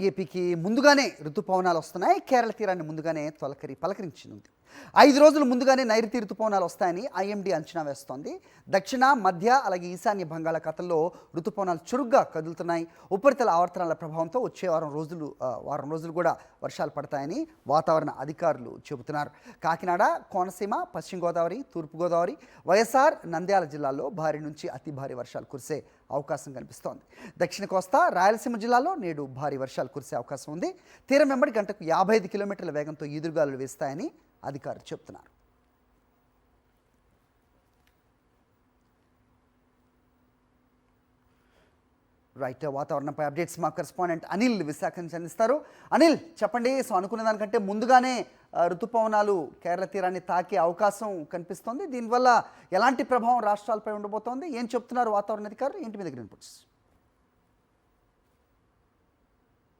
ఏపీకి ముందుగానే ఋతుపవనాలు వస్తున్నాయి. కేరళ తీరాన్ని ముందుగానే పలకరించింది. 5 రోజులు ముందుగానే నైరుతి ఋతుపవనాలు వస్తాయని ఐఎండీ అంచనా వేస్తోంది. దక్షిణ, మధ్య అలాగే ఈశాన్య బంగాళాఖాతంలో ఋతుపవనాలు చురుగ్గా కదులుతున్నాయి. ఉపరితల ఆవర్తనాల ప్రభావంతో వచ్చే వారం రోజులు కూడా వర్షాలు పడతాయని వాతావరణ అధికారులు చెబుతున్నారు. కాకినాడ, కోనసీమ, పశ్చిమ గోదావరి, తూర్పుగోదావరి, వైఎస్ఆర్, నంద్యాల జిల్లాల్లో భారీ నుంచి అతి భారీ వర్షాలు కురిసే అవకాశం కనిపిస్తోంది. దక్షిణ కోస్తా, రాయలసీమ జిల్లాలో నేడు భారీ వర్షాలు కురిసే అవకాశం ఉంది. తీరం వెంబడి గంటకు 55 కిలోమీటర్ల వేగంతో ఈదురుగాలులు వేస్తాయని అధికారులు చెబుతున్నారు. రైట్, వాతావరణంపై అప్డేట్స్ మా కరెస్పాండెంట్ అనిల్ విశాఖ నుంచి అందిస్తారు. అనిల్, చెప్పండి. సో అనుకున్న దానికంటే ముందుగానే ఋతుపవనాలు కేరళ తీరాన్ని తాకే అవకాశం కనిపిస్తోంది. దీనివల్ల ఎలాంటి ప్రభావం రాష్ట్రాలపై ఉండబోతోంది? ఏం చెప్తున్నారు వాతావరణ అధికారులు? ఏంటి మీ దగ్గర ఇన్పుట్స్?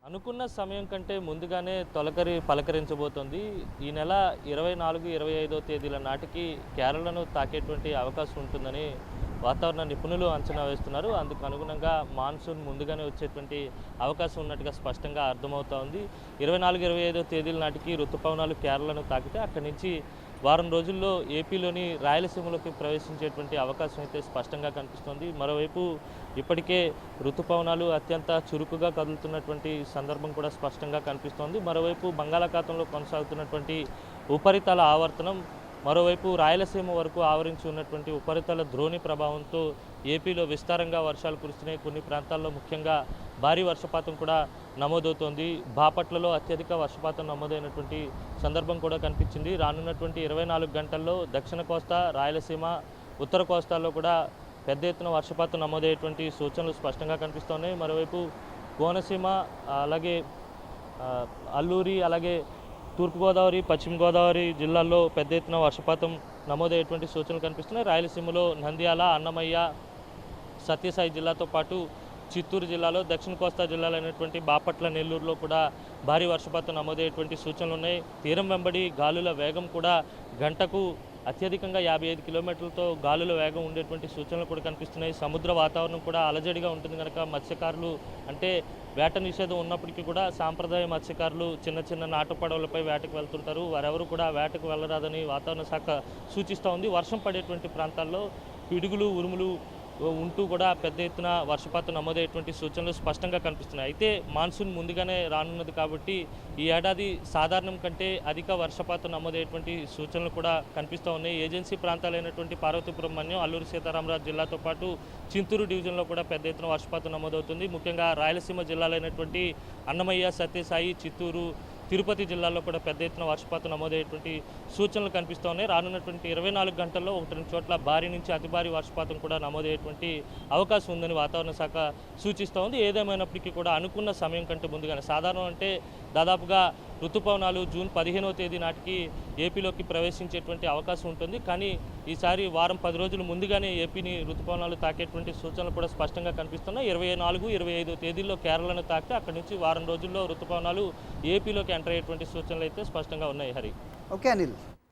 అనుకున్న సమయం కంటే ముందుగానే తొలకరి పలకరించబోతోంది. ఈ నెల 24, 25 తేదీల నాటికి కేరళను తాకేటువంటి అవకాశం ఉంటుందని వాతావరణ నిపుణులు అంచనా వేస్తున్నారు. అందుకు అనుగుణంగా మాన్సూన్ ముందుగానే వచ్చేటువంటి అవకాశం ఉన్నట్టుగా స్పష్టంగా అర్థమవుతా ఉంది. 24, 25 తేదీల నాటికి ఋతుపవనాలు కేరళను తాకితే అక్కడి నుంచి వారం రోజుల్లో ఏపీలోని రాయలసీమలోకి ప్రవేశించేటువంటి అవకాశం అయితే స్పష్టంగా కనిపిస్తోంది. మరోవైపు ఇప్పటికే ఋతుపవనాలు అత్యంత చురుకుగా కదులుతున్నటువంటి సందర్భం కూడా స్పష్టంగా కనిపిస్తోంది. మరోవైపు బంగాళాఖాతంలో కొనసాగుతున్నటువంటి ఉపరితల ఆవర్తనం, మరోవైపు రాయలసీమ వరకు ఆవరించి ఉన్నటువంటి ఉపరితల ద్రోణి ప్రభావంతో ఏపీలో విస్తారంగా వర్షాలు కురుస్తున్నాయి. కొన్ని ప్రాంతాల్లో ముఖ్యంగా భారీ వర్షపాతం కూడా నమోదవుతోంది. బాపట్లలో అత్యధిక వర్షపాతం నమోదైనటువంటి సందర్భం కూడా కనిపించింది. రానున్నటువంటి 24 గంటల్లో దక్షిణ కోస్తా, రాయలసీమ, ఉత్తర కోస్తాల్లో కూడా పెద్ద ఎత్తున వర్షపాతం నమోదయ్యేటువంటి సూచనలు స్పష్టంగా కనిపిస్తున్నాయి. మరోవైపు కోనసీమ, అలాగే అల్లూరి, అలాగే తూర్పుగోదావరి, పశ్చిమ గోదావరి జిల్లాల్లో పెద్ద ఎత్తున వర్షపాతం నమోదయ్యేటువంటి సూచనలు కనిపిస్తున్నాయి. రాయలసీమలో నంద్యాల, అన్నమయ్య, సత్యసాయి జిల్లాతో పాటు చిత్తూరు జిల్లాలో, దక్షిణ కోస్తా జిల్లాలైనటువంటి బాపట్ల, నెల్లూరులో కూడా భారీ వర్షపాతం నమోదయ్యేటువంటి సూచనలు ఉన్నాయి. తీరం వెంబడి గాలుల వేగం కూడా గంటకు అత్యధికంగా 55 కిలోమీటర్లతో గాలుల వేగం ఉండేటువంటి సూచనలు కూడా కనిపిస్తున్నాయి. సముద్ర వాతావరణం కూడా అలజడిగా ఉంటుంది కనుక మత్స్యకారులు, అంటే వేట నిషేధం ఉన్నప్పటికీ కూడా సాంప్రదాయ మత్స్యకారులు చిన్న చిన్న నాటు పడవలపై వేటకు వెళ్తుంటారు. వారెవరు కూడా వేటకు వెళ్ళరాదని వాతావరణ శాఖ సూచిస్తూ ఉంది. వర్షం పడేటువంటి ప్రాంతాల్లో పిడుగులు, ఉరుములు ఉంటూ కూడా పెద్ద ఎత్తున వర్షపాతం నమోదయ్యేటువంటి సూచనలు స్పష్టంగా కనిపిస్తున్నాయి. అయితే మాన్సూన్ ముందుగానే రానున్నది కాబట్టి ఈ ఏడాది సాధారణం కంటే అధిక వర్షపాతం నమోదయ్యేటువంటి సూచనలు కూడా కనిపిస్తూ ఉన్నాయి. ఏజెన్సీ ప్రాంతాలైనటువంటి పార్వతీపురం, మన్యం, అల్లూరి సీతారామరాజు జిల్లాతో పాటు చింతూరు డివిజన్లో కూడా పెద్ద ఎత్తున వర్షపాతం నమోదవుతుంది. ముఖ్యంగా రాయలసీమ జిల్లాలైనటువంటి అన్నమయ్య, సత్యసాయి, చిత్తూరు, తిరుపతి జిల్లాల్లో కూడా పెద్ద ఎత్తున వర్షపాతం నమోదయ్యేటువంటి సూచనలు కనిపిస్తూ ఉన్నాయి. రానున్నటువంటి 24 గంటల్లో 1-2 చోట్ల భారీ నుంచి అతి భారీ వర్షపాతం కూడా నమోదయ్యేటువంటి అవకాశం ఉందని వాతావరణ శాఖ సూచిస్తూ ఉంది. ఏదేమైనప్పటికీ కూడా అనుకున్న సమయం కంటే ముందుగానే, సాధారణం అంటే దాదాపుగా ఋతుపవనాలు జూన్ 15వ తేదీ నాటికి ఏపీలోకి ప్రవేశించేటువంటి అవకాశం ఉంటుంది. కానీ ఈసారి వారం 10 రోజులు ముందుగానే ఏపీని ఋతుపవనాలు తాకేటువంటి సూచనలు కూడా స్పష్టంగా కనిపిస్తున్నాయి. 24, 25 తేదీల్లో కేరళను తాకితే అక్కడి నుంచి వారం రోజుల్లో ఋతుపవనాలు ఏపీలోకి ఎంటర్ అయ్యేటువంటి సూచనలు అయితే స్పష్టంగా ఉన్నాయి. హరి. ఓకే అనిల్.